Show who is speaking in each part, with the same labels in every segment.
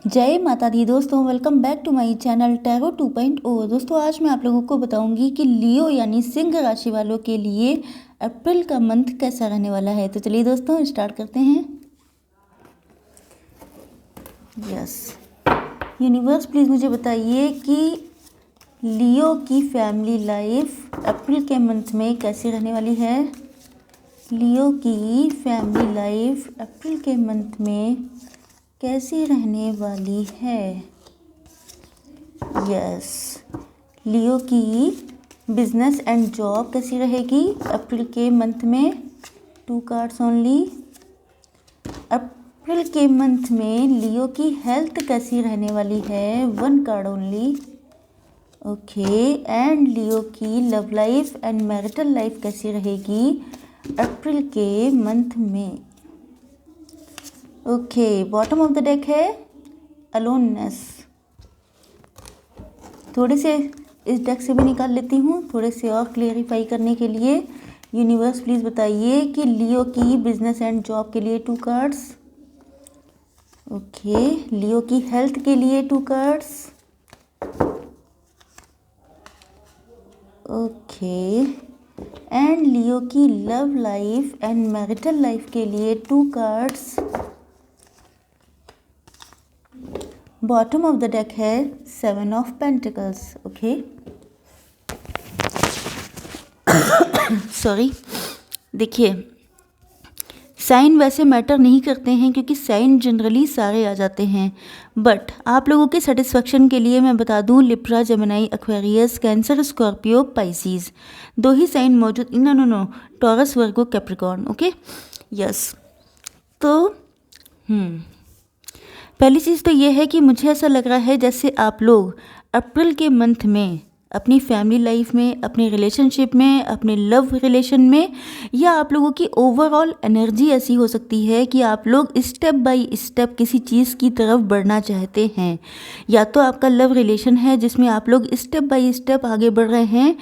Speaker 1: जय माता दी दोस्तों, welcome back to my channel tarot 2.0। दोस्तों आज मैं आप लोगों को बताऊंगी कि लियो यानी सिंह राशि वालों के लिए अप्रैल का मंथ कैसा रहने वाला है। तो चलिए दोस्तों स्टार्ट करते हैं। यस यूनिवर्स प्लीज़ मुझे बताइए कि लियो की फैमिली लाइफ अप्रैल के मंथ में कैसी रहने वाली है। लियो की फैमिली लाइफ अप्रैल के मंथ में कैसी रहने वाली है। यस लियो की बिजनेस एंड जॉब कैसी रहेगी अप्रैल के मंथ में। 2 कार्ड्स ओनली। अप्रैल के मंथ में लियो की हेल्थ कैसी रहने वाली है। 1 कार्ड ओनली। ओके एंड लियो की love life and marital life कैसी रहेगी अप्रैल के मंथ में। Okay bottom of the deck है अलोननेस। थोड़े से इस डेक से भी निकाल लेती हूँ थोड़े से और क्लियरिफाई करने के लिए। यूनिवर्स प्लीज़ बताइए कि लियो की बिजनेस एंड जॉब के लिए 2 कार्ड्स। ओके लियो की हेल्थ के लिए 2 कार्ड्स। ओके एंड लियो की love life and marital life के लिए 2 cards. Bottom of the deck है 7 ऑफ पेंटिकल्स। ओके सॉरी देखिए साइन वैसे मैटर नहीं करते हैं क्योंकि साइन जनरली सारे आ जाते हैं, बट आप लोगों के सेटिस्फेक्शन के लिए मैं बता दूं Libra, Gemini, Aquarius, cancer, Scorpio, Pisces 2 ही साइन मौजूद। नो टॉरस, वर्गो, कैप्रिकॉर्न। ओके यस तो पहली चीज़ तो ये है कि मुझे ऐसा लग रहा है जैसे आप लोग अप्रैल के मंथ में अपनी फैमिली लाइफ में, अपने रिलेशनशिप में, अपने लव रिलेशन में, या आप लोगों की ओवरऑल एनर्जी ऐसी हो सकती है कि आप लोग स्टेप बाय स्टेप किसी चीज़ की तरफ बढ़ना चाहते हैं। या तो आपका लव रिलेशन है जिसमें आप लोग स्टेप बाय स्टेप आगे बढ़ रहे हैं,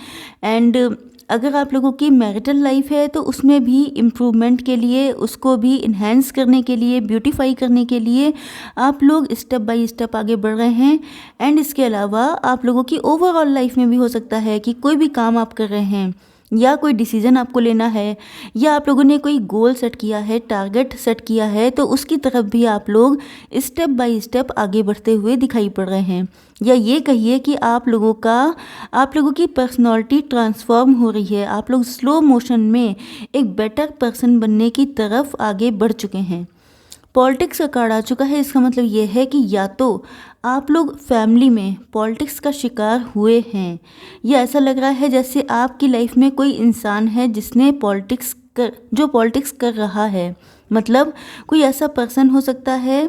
Speaker 1: एंड अगर आप लोगों की मैरिटल लाइफ है तो उसमें भी इम्प्रूवमेंट के लिए, उसको भी इन्हेंस करने के लिए, ब्यूटीफाई करने के लिए आप लोग स्टेप बाय स्टेप आगे बढ़ रहे हैं। एंड इसके अलावा आप लोगों की ओवरऑल लाइफ में भी हो सकता है कि कोई भी काम आप कर रहे हैं या कोई डिसीजन आपको लेना है, या आप लोगों ने कोई गोल सेट किया है, टारगेट सेट किया है, तो उसकी तरफ भी आप लोग स्टेप बाय स्टेप आगे बढ़ते हुए दिखाई पड़ रहे हैं। या ये कहिए कि आप लोगों की पर्सनालिटी ट्रांसफॉर्म हो रही है। आप लोग स्लो मोशन में एक बेटर पर्सन बनने की तरफ आगे बढ़ चुके हैं। पॉलिटिक्स का कार्ड आ चुका है। इसका मतलब ये है कि या तो आप लोग फैमिली में पॉलिटिक्स का शिकार हुए हैं, या ऐसा लग रहा है जैसे आपकी लाइफ में कोई इंसान है जिसने जो पॉलिटिक्स कर रहा है। मतलब कोई ऐसा पर्सन हो सकता है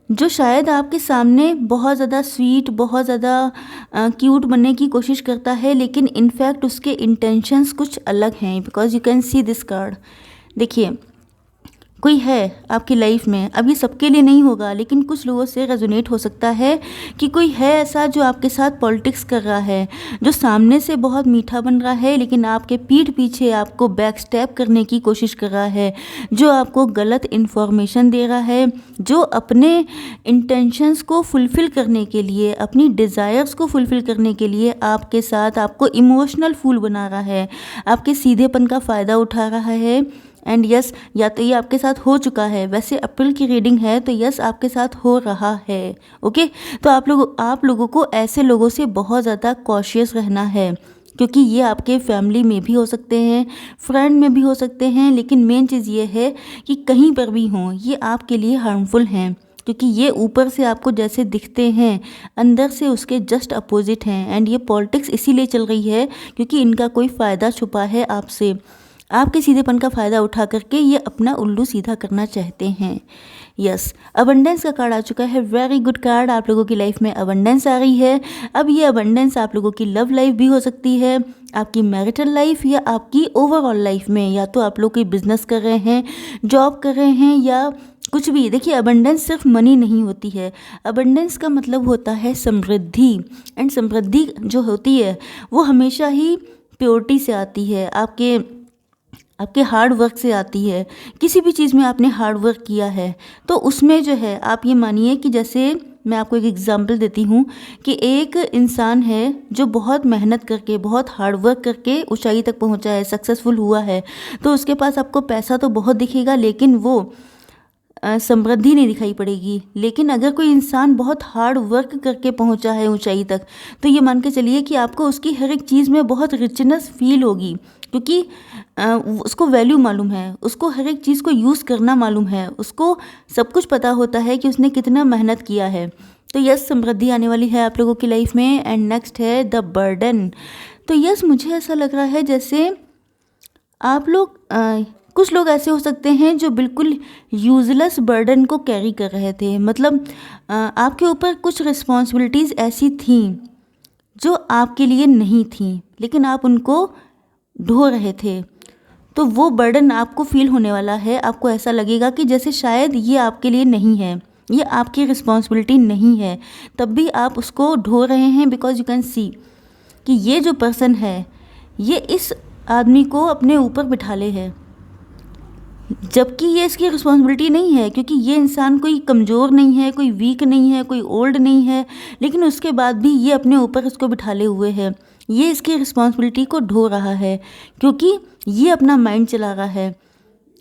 Speaker 1: जो शायद आपके सामने बहुत ज़्यादा स्वीट, बहुत ज़्यादा क्यूट बनने की कोशिश करता है, लेकिन इनफैक्ट उसके इंटेंशंस कुछ अलग हैं। Because you can see this card. देखिए कोई है आपकी लाइफ में, अब ये सबके लिए नहीं होगा लेकिन कुछ लोगों से रेजोनेट हो सकता है कि कोई है ऐसा जो आपके साथ पॉलिटिक्स कर रहा है, जो सामने से बहुत मीठा बन रहा है लेकिन आपके पीठ पीछे आपको बैक स्टैप करने की कोशिश कर रहा है, जो आपको गलत इन्फॉर्मेशन दे रहा है, जो अपने इंटेंशंस को फुलफ़िल करने के लिए, अपनी डिज़ायर्स को फुलफ़िल करने के लिए आपके साथ आपको इमोशनल फूल बना रहा है, आपके सीधेपन का फ़ायदा उठा रहा है। एंड यस या तो ये आपके साथ हो चुका है, वैसे अप्रैल की रीडिंग है तो यस आपके साथ हो रहा है। ओके तो आप लोगों को ऐसे लोगों से बहुत ज़्यादा कॉशियस रहना है, क्योंकि ये आपके फैमिली में भी हो सकते हैं, फ्रेंड में भी हो सकते हैं, लेकिन मेन चीज़ ये है कि कहीं पर भी हों ये आपके लिए हार्मफुल हैं, क्योंकि ये ऊपर से आपको जैसे दिखते हैं अंदर से उसके जस्ट अपोजिट हैं। एंड ये पॉलिटिक्स इसीलिए चल रही है क्योंकि इनका कोई फ़ायदा छुपा है आपसे, आपके सीधेपन का फ़ायदा उठा करके ये अपना उल्लू सीधा करना चाहते हैं। यस अबंडेंस का कार्ड आ चुका है। Very good card. आप लोगों की लाइफ में अबंडेंस आ रही है। अब ये अबंडेंस आप लोगों की लव लाइफ भी हो सकती है, आपकी मैरिटल लाइफ, या आपकी ओवरऑल लाइफ में। या तो आप लोग कोई बिजनेस कर रहे हैं, जॉब कर रहे हैं, या कुछ भी। देखिए अबंडेंस सिर्फ मनी नहीं होती है। अबंडेंस का मतलब होता है समृद्धि, एंड समृद्धि जो होती है वो हमेशा ही प्योरिटी से आती है, आपके हार्ड वर्क से आती है। किसी भी चीज़ में आपने हार्ड वर्क किया है तो उसमें जो है आप ये मानिए कि जैसे मैं आपको एक एग्जांपल देती हूँ कि एक इंसान है जो बहुत मेहनत करके बहुत हार्ड वर्क करके ऊंचाई तक पहुँचा है, सक्सेसफुल हुआ है, तो उसके पास आपको पैसा तो बहुत दिखेगा लेकिन वो समृद्धि नहीं दिखाई पड़ेगी। लेकिन अगर कोई इंसान बहुत हार्ड वर्क करके पहुंचा है ऊंचाई तक तो ये मान के चलिए कि आपको उसकी हर एक चीज़ में बहुत रिचनेस फील होगी, क्योंकि उसको वैल्यू मालूम है, उसको हर एक चीज़ को यूज़ करना मालूम है, उसको सब कुछ पता होता है कि उसने कितना मेहनत किया है। तो यस, समृद्धि आने वाली है आप लोगों की लाइफ में। एंड नेक्स्ट है द बर्डन। तो यस, मुझे ऐसा लग रहा है जैसे आप लोग कुछ लोग ऐसे हो सकते हैं जो बिल्कुल यूजलेस बर्डन को कैरी कर रहे थे। मतलब आपके ऊपर कुछ रिस्पॉन्सिबिलिटीज़ ऐसी थी जो आपके लिए नहीं थी लेकिन आप उनको ढो रहे थे। तो वो बर्डन आपको फील होने वाला है। आपको ऐसा लगेगा कि जैसे शायद ये आपके लिए नहीं है, ये आपकी रिस्पॉन्सिबिलिटी नहीं है, तब भी आप उसको ढो रहे हैं बिकॉज यू कैन सी कि ये जो पर्सन है ये इस आदमी को अपने ऊपर बिठा ले है, जबकि ये इसकी रिस्पॉन्सिबिलिटी नहीं है, क्योंकि ये इंसान कोई कमज़ोर नहीं है, कोई वीक नहीं है, कोई ओल्ड नहीं है, लेकिन उसके बाद भी ये अपने ऊपर इसको बिठाले हुए है। ये इसकी रिस्पॉन्सिबिलिटी को ढो रहा है क्योंकि ये अपना माइंड चला रहा है।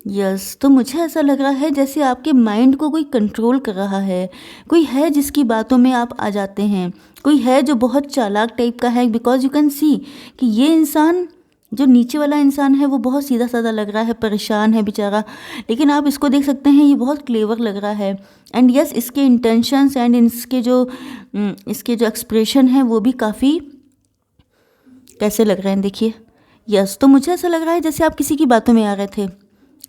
Speaker 1: यस, तो मुझे ऐसा लग रहा है जैसे आपके माइंड को कोई कंट्रोल कर रहा है। कोई है जिसकी बातों में आप आ जाते हैं, कोई है जो बहुत चालाक टाइप का है, बिकॉज यू कैन सी कि ये इंसान जो नीचे वाला इंसान है वो बहुत सीधा साधा लग रहा है, परेशान है बेचारा, लेकिन आप इसको देख सकते हैं ये बहुत क्लेवर लग रहा है। एंड यस, इसके इंटेंशंस एंड इसके जो एक्सप्रेशन है वो भी काफ़ी कैसे लग रहे हैं, देखिए। यस, तो मुझे ऐसा लग रहा है जैसे आप किसी की बातों में आ रहे थे,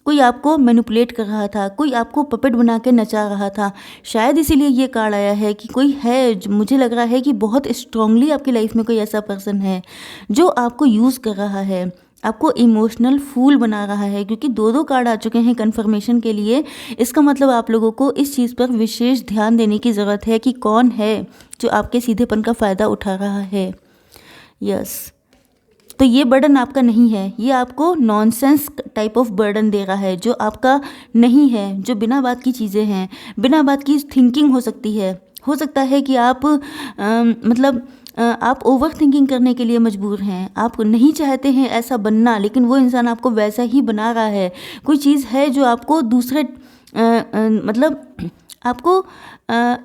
Speaker 1: कोई आपको मैनिपुलेट कर रहा था, कोई आपको पपेट बना के नचा रहा था। शायद इसीलिए ये कार्ड आया है कि कोई है, मुझे लग रहा है कि बहुत स्ट्रांगली आपकी लाइफ में कोई ऐसा पर्सन है जो आपको यूज़ कर रहा है, आपको इमोशनल फूल बना रहा है। क्योंकि दो कार्ड आ चुके हैं कन्फर्मेशन के लिए, इसका मतलब आप लोगों को इस चीज़ पर विशेष ध्यान देने की ज़रूरत है कि कौन है जो आपके सीधेपन का फ़ायदा उठा रहा है। यस, तो ये बर्डन आपका नहीं है, ये आपको नॉनसेंस टाइप ऑफ बर्डन दे रहा है जो आपका नहीं है, जो बिना बात की चीज़ें हैं, बिना बात की थिंकिंग हो सकती है। हो सकता है कि आप आप ओवर थिंकिंग करने के लिए मजबूर हैं, आप नहीं चाहते हैं ऐसा बनना, लेकिन वो इंसान आपको वैसा ही बना रहा है। कोई चीज़ है जो आपको दूसरे आपको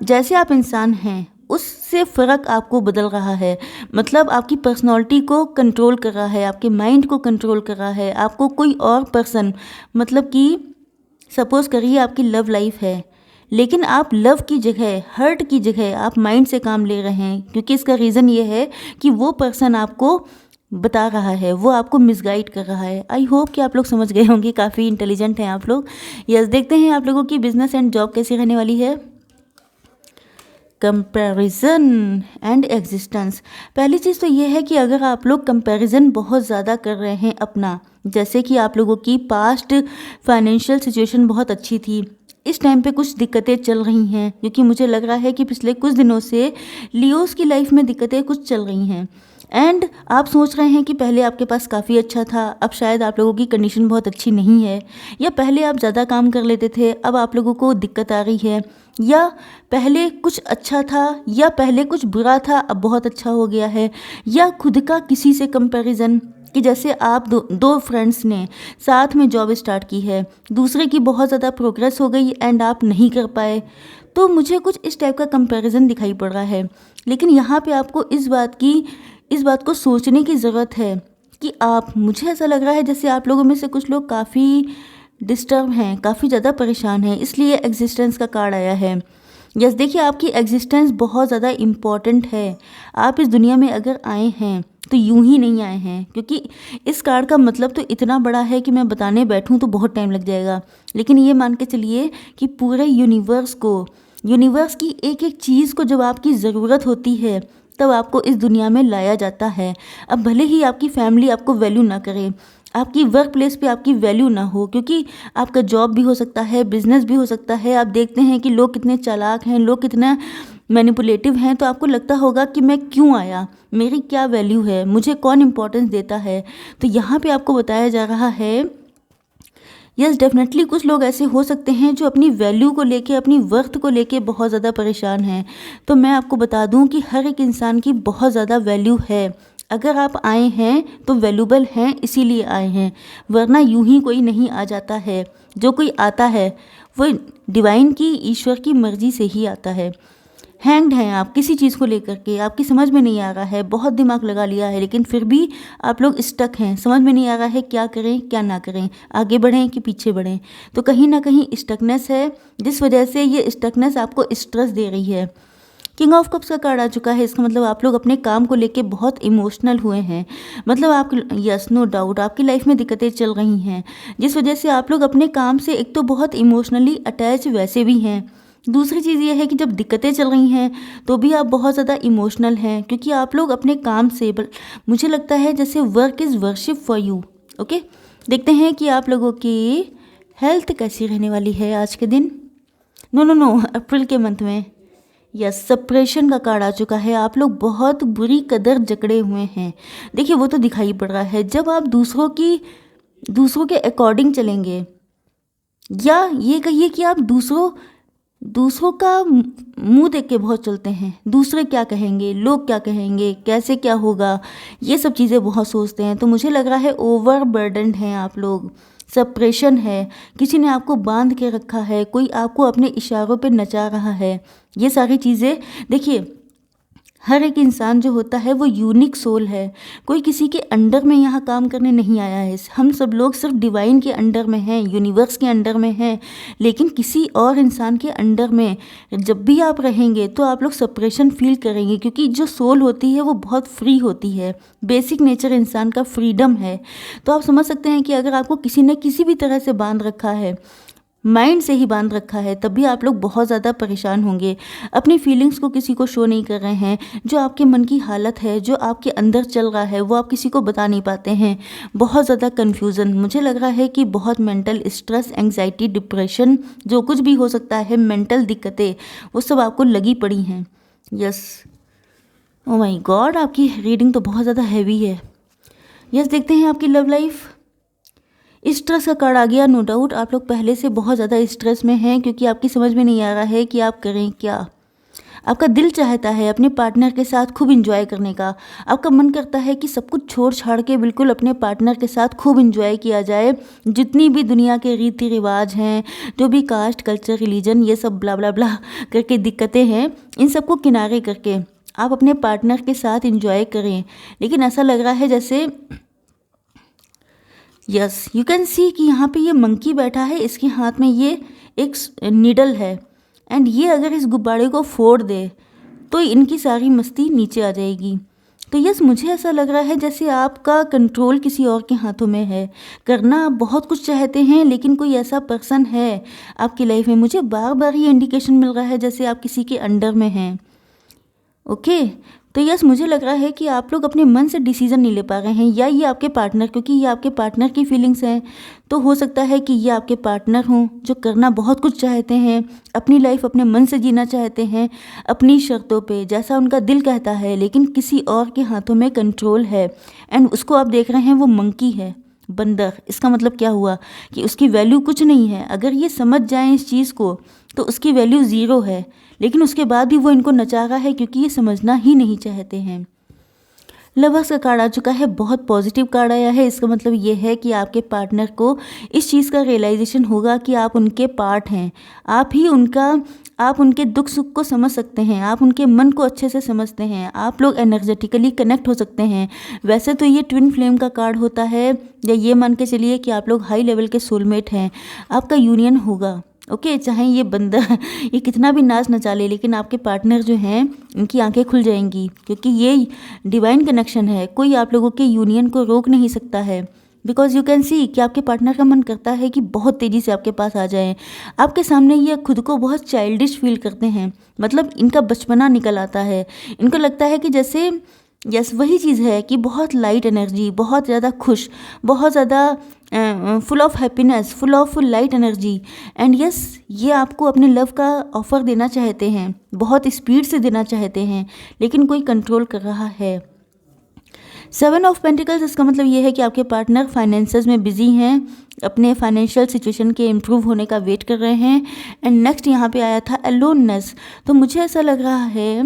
Speaker 1: जैसे आप इंसान हैं उससे फ़र्क आपको बदल रहा है। मतलब आपकी पर्सनालिटी को कंट्रोल कर रहा है, आपके माइंड को कंट्रोल कर रहा है। आपको कोई और पर्सन, मतलब कि सपोज़ करिए आपकी लव लाइफ है, लेकिन आप लव की जगह, हर्ट की जगह आप माइंड से काम ले रहे हैं, क्योंकि इसका रीज़न ये है कि वो पर्सन आपको बता रहा है, वो आपको मिसगाइड कर रहा है। आई होप कि आप लोग समझ गए होंगे, काफ़ी इंटेलिजेंट हैं आप लोग। यस, देखते हैं आप लोगों की बिजनेस एंड जॉब कैसी रहने वाली है। Comparison and existence. पहली चीज़ तो ये है कि अगर आप लोग कंपैरिजन बहुत ज़्यादा कर रहे हैं अपना, जैसे कि आप लोगों की पास्ट फाइनेंशियल सिचुएशन बहुत अच्छी थी, इस टाइम पे कुछ दिक्कतें चल रही हैं, क्योंकि मुझे लग रहा है कि पिछले कुछ दिनों से लियोस की लाइफ में दिक्कतें कुछ चल रही हैं। एंड आप सोच रहे हैं कि पहले आपके पास काफ़ी अच्छा था, अब शायद आप लोगों की कंडीशन बहुत अच्छी नहीं है, या पहले आप ज़्यादा काम कर लेते थे, अब आप लोगों को दिक्कत आ रही है, या पहले कुछ अच्छा था, या पहले कुछ बुरा था अब बहुत अच्छा हो गया है, या खुद का किसी से कंपैरिजन कि जैसे आप दो फ्रेंड्स ने साथ में जॉब स्टार्ट की है, दूसरे की बहुत ज़्यादा प्रोग्रेस हो गई एंड आप नहीं कर पाए, तो मुझे कुछ इस टाइप का कंपैरिजन दिखाई पड़ रहा है। लेकिन यहाँ पे आपको इस बात को सोचने की ज़रूरत है कि आप, मुझे ऐसा लग रहा है जैसे आप लोगों में से कुछ लोग काफ़ी डिस्टर्ब हैं, काफ़ी ज़्यादा परेशान हैं, इसलिए एग्जिस्टेंस का कार्ड आया है। यस, देखिए आपकी एग्जिस्टेंस बहुत ज़्यादा इम्पॉर्टेंट है। आप इस दुनिया में अगर आए हैं तो यूं ही नहीं आए हैं, क्योंकि इस कार्ड का मतलब तो इतना बड़ा है कि मैं बताने बैठूं तो बहुत टाइम लग जाएगा। लेकिन ये मान के चलिए कि पूरे यूनिवर्स की एक एक चीज़ को जब आपकी ज़रूरत होती है तब आपको इस दुनिया में लाया जाता है। अब भले ही आपकी फैमिली आपको वैल्यू ना करे, आपकी वर्क प्लेस पे आपकी वैल्यू ना हो, क्योंकि आपका जॉब भी हो सकता है, बिजनेस भी हो सकता है। आप देखते हैं कि लोग कितने चालाक हैं, लोग कितना मैनिपुलेटिव हैं, तो आपको लगता होगा कि मैं क्यों आया, मेरी क्या वैल्यू है, मुझे कौन इम्पोर्टेंस देता है। तो यहाँ पे आपको बताया जा रहा है यस डेफिनेटली कुछ लोग ऐसे हो सकते हैं जो अपनी वैल्यू को लेके, अपनी वर्थ को लेके बहुत ज़्यादा परेशान हैं। तो मैं आपको बता दूं कि हर एक इंसान की बहुत ज़्यादा वैल्यू है। अगर आप आए हैं तो वैल्यूबल हैं, इसीलिए आए हैं, वरना यूं ही कोई नहीं आ जाता है। जो कोई आता है वो डिवाइन की, ईश्वर की मर्जी से ही आता है। हैंग्ड हैं आप किसी चीज़ को लेकर के, आपकी समझ में नहीं आ रहा है, बहुत दिमाग लगा लिया है, लेकिन फिर भी आप लोग स्टक हैं, समझ में नहीं आ रहा है क्या करें क्या ना करें, आगे बढ़ें कि पीछे बढ़ें। तो कहीं ना कहीं स्टकनेस है, जिस वजह से ये स्टकनेस आपको स्ट्रेस दे रही है। किंग ऑफ कप्स का कार्ड आ चुका है, इसका मतलब आप लोग अपने काम को लेके बहुत इमोशनल हुए हैं। मतलब आप, यस नो डाउट, आपकी लाइफ में दिक्कतें चल रही हैं, जिस वजह से आप लोग अपने काम से एक तो बहुत इमोशनली अटैच वैसे भी हैं। दूसरी चीज़ ये है कि जब दिक्कतें चल रही हैं तो भी आप बहुत ज़्यादा इमोशनल हैं, क्योंकि आप लोग अपने काम से, मुझे लगता है जैसे work is worship for you. Okay, देखते हैं कि आप लोगों की हेल्थ कैसी रहने वाली है आज के दिन। नो अप्रैल के मंथ में। यस, सप्रेशन का कार्ड आ चुका है। आप लोग बहुत बुरी कदर जकड़े हुए हैं। देखिए वो तो दिखाई पड़ रहा है, जब आप दूसरों के अकॉर्डिंग चलेंगे, या ये कहिए कि आप दूसरों का मुंह देख के बहुत चलते हैं। दूसरे क्या कहेंगे, लोग क्या कहेंगे, कैसे क्या होगा, ये सब चीज़ें बहुत सोचते हैं। तो मुझे लग रहा है ओवर बर्डनड हैं आप लोग, सप्रेशन है, किसी ने आपको बांध के रखा है, कोई आपको अपने इशारों पे नचा रहा है। ये सारी चीज़ें, देखिए हर एक इंसान जो होता है वो यूनिक सोल है, कोई किसी के अंडर में यहाँ काम करने नहीं आया है। हम सब लोग सिर्फ डिवाइन के अंडर में हैं, यूनिवर्स के अंडर में हैं, लेकिन किसी और इंसान के अंडर में जब भी आप रहेंगे तो आप लोग सेपरेशन फील करेंगे, क्योंकि जो सोल होती है वो बहुत फ्री होती है। बेसिक नेचर इंसान का फ्रीडम है। तो आप समझ सकते हैं कि अगर आपको किसी ने किसी भी तरह से बांध रखा है, माइंड से ही बांध रखा है, तब भी आप लोग बहुत ज़्यादा परेशान होंगे। अपनी फीलिंग्स को किसी को शो नहीं कर रहे हैं। जो आपके मन की हालत है, जो आपके अंदर चल रहा है, वो आप किसी को बता नहीं पाते हैं। बहुत ज़्यादा कन्फ्यूज़न, मुझे लग रहा है कि बहुत मेंटल स्ट्रेस, एंग्जाइटी, डिप्रेशन, जो कुछ भी हो सकता है, मेंटल दिक्कतें, वो सब आपको लगी पड़ी हैं। यस, ओ माय गॉड, आपकी रीडिंग तो बहुत ज़्यादा हैवी है। यस, देखते हैं आपकी लव लाइफ। स्ट्रेस का कार्ड आ गया। नो डाउट आप लोग पहले से बहुत ज़्यादा स्ट्रेस में हैं, क्योंकि आपकी समझ में नहीं आ रहा है कि आप करें क्या। आपका दिल चाहता है अपने पार्टनर के साथ खूब इंजॉय करने का। आपका मन करता है कि सब कुछ छोड़ छाड़ के बिल्कुल अपने पार्टनर के साथ खूब इंजॉय किया जाए। जितनी भी दुनिया के रीति रिवाज हैं, जो भी कास्ट, कल्चर, रिलीजन, ये सब ब्ला ब्ला ब्ला करके दिक्कतें हैं, इन सबको किनारे करके आप अपने पार्टनर के साथ इंजॉय करें। लेकिन ऐसा लग रहा है जैसे, यस यू कैन सी कि यहाँ पे ये मंकी बैठा है, इसके हाथ में ये एक नीडल है, एंड ये अगर इस गुब्बारे को फोड़ दे तो इनकी सारी मस्ती नीचे आ जाएगी। तो यस, मुझे ऐसा लग रहा है जैसे आपका कंट्रोल किसी और के हाथों में है। करना आप बहुत कुछ चाहते हैं, लेकिन कोई ऐसा पर्सन है आपकी लाइफ में, मुझे बार बार ये इंडिकेशन मिल रहा है जैसे आप किसी के अंडर में हैं। ओके, तो यस, मुझे लग रहा है कि आप लोग अपने मन से डिसीजन नहीं ले पा रहे हैं, या ये आपके पार्टनर, क्योंकि ये आपके पार्टनर की फीलिंग्स हैं, तो हो सकता है कि ये आपके पार्टनर हों जो करना बहुत कुछ चाहते हैं, अपनी लाइफ अपने मन से जीना चाहते हैं, अपनी शर्तों पे, जैसा उनका दिल कहता है, लेकिन किसी और के हाथों में कंट्रोल है। एंड उसको आप देख रहे हैं, वो मंकी है, बंदर। इसका मतलब क्या हुआ कि उसकी वैल्यू कुछ नहीं है। अगर ये समझ जाएं इस चीज़ को तो उसकी वैल्यू ज़ीरो है, लेकिन उसके बाद भी वो इनको नचा रहा है, क्योंकि ये समझना ही नहीं चाहते हैं। लवर्स का कार्ड आ चुका है, बहुत पॉजिटिव कार्ड आया है। इसका मतलब ये है कि आपके पार्टनर को इस चीज़ का रियलाइजेशन होगा कि आप उनके पार्ट हैं, आप उनके दुख सुख को समझ सकते हैं, आप उनके मन को अच्छे से समझते हैं, आप लोग एनर्जेटिकली कनेक्ट हो सकते हैं। वैसे तो ये ट्विन फ्लेम का कार्ड होता है, या ये मान के चलिए कि आप लोग हाई लेवल के सोलमेट हैं, आपका यूनियन होगा। ओके, चाहे ये बंदा ये कितना भी नाच नचा ले, लेकिन आपके पार्टनर जो हैं उनकी आंखें खुल जाएंगी, क्योंकि ये डिवाइन कनेक्शन है। कोई आप लोगों के यूनियन को रोक नहीं सकता है, बिकॉज यू कैन सी कि आपके पार्टनर का मन करता है कि बहुत तेज़ी से आपके पास आ जाएं। आपके सामने ये खुद को बहुत चाइल्डिश फील करते हैं, मतलब इनका बचपना निकल आता है। इनको लगता है कि जैसे, यस वही चीज़ है कि बहुत लाइट एनर्जी, बहुत ज़्यादा खुश, बहुत ज़्यादा full of happiness, full of light energy. And yes, ये आपको अपने लव का ऑफ़र देना चाहते हैं, बहुत स्पीड से देना चाहते हैं, लेकिन कोई कंट्रोल कर रहा है। 7 ऑफ पेंटिकल्स, इसका मतलब ये है कि आपके पार्टनर फाइनेंसेस में बिजी हैं, अपने फाइनेंशियल सिचुएशन के इम्प्रूव होने का वेट कर रहे हैं। एंड नेक्स्ट यहाँ पे आया था अलोननेस। तो मुझे ऐसा लग रहा है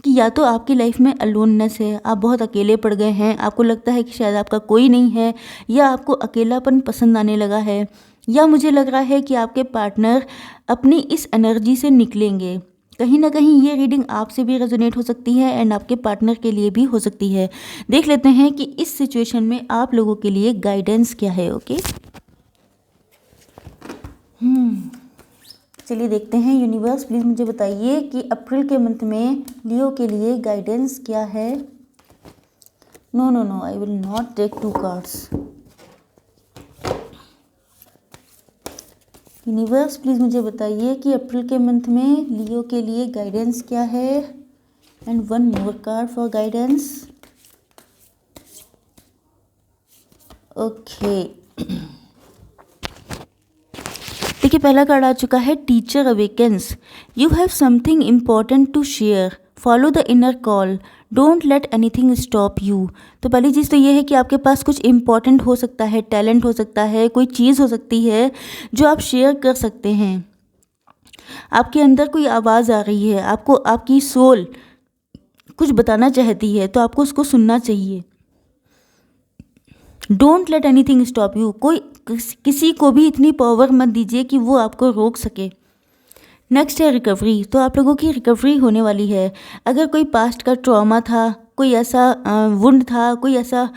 Speaker 1: कि या तो आपकी लाइफ में अलोननेस है, आप बहुत अकेले पड़ गए हैं, आपको लगता है कि शायद आपका कोई नहीं है, या आपको अकेलापन पसंद आने लगा है, या मुझे लग रहा है कि आपके पार्टनर अपनी इस एनर्जी से निकलेंगे। कहीं ना कहीं ये रीडिंग आपसे भी रेजोनेट हो सकती है एंड आपके पार्टनर के लिए भी हो सकती है। देख लेते हैं कि इस सिचुएशन में आप लोगों के लिए गाइडेंस क्या है। ओके, चलिए देखते हैं। यूनिवर्स प्लीज़ मुझे बताइए कि अप्रैल के मंथ में लियो के लिए गाइडेंस क्या है। No no no, I will not take 2 cards. Universe please मुझे बताइए कि अप्रैल के मंथ में लियो के लिए गाइडेंस क्या है। And 1 more card for guidance. Okay, देखिए पहला कार्ड आ चुका है teacher awakens. You have something important to share, follow the inner call, don't let anything stop you. तो पहली चीज़ तो ये है कि आपके पास कुछ इम्पॉर्टेंट हो सकता है, टैलेंट हो सकता है, कोई चीज़ हो सकती है जो आप शेयर कर सकते हैं। आपके अंदर कोई आवाज़ आ रही है, आपको आपकी सोल कुछ बताना चाहती है, तो आपको उसको सुनना चाहिए। Don't let anything stop you, कोई किसी को भी इतनी पावर मत दीजिए कि वो आपको रोक सके। नेक्स्ट है रिकवरी। तो आप लोगों की रिकवरी होने वाली है। अगर कोई पास्ट का ट्रॉमा था, कोई ऐसा वुंड था, कोई ऐसा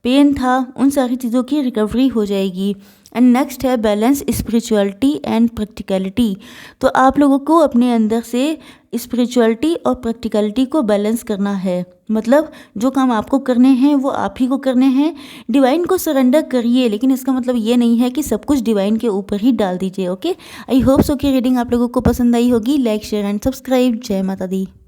Speaker 1: पेन था, उन सारी चीज़ों की रिकवरी हो जाएगी। एंड नेक्स्ट है बैलेंस स्पिरिचुअलिटी एंड प्रैक्टिकलिटी। तो आप लोगों को अपने अंदर से स्पिरिचुअलिटी और प्रैक्टिकलिटी को बैलेंस करना है। मतलब जो काम आपको करने हैं वो आप ही को करने हैं। डिवाइन को सरेंडर करिए, लेकिन इसका मतलब ये नहीं है कि सब कुछ डिवाइन के ऊपर ही डाल दीजिए। ओके, आई होप सो कि रीडिंग आप लोगों को पसंद आई होगी। Like share and subscribe. जय माता दी।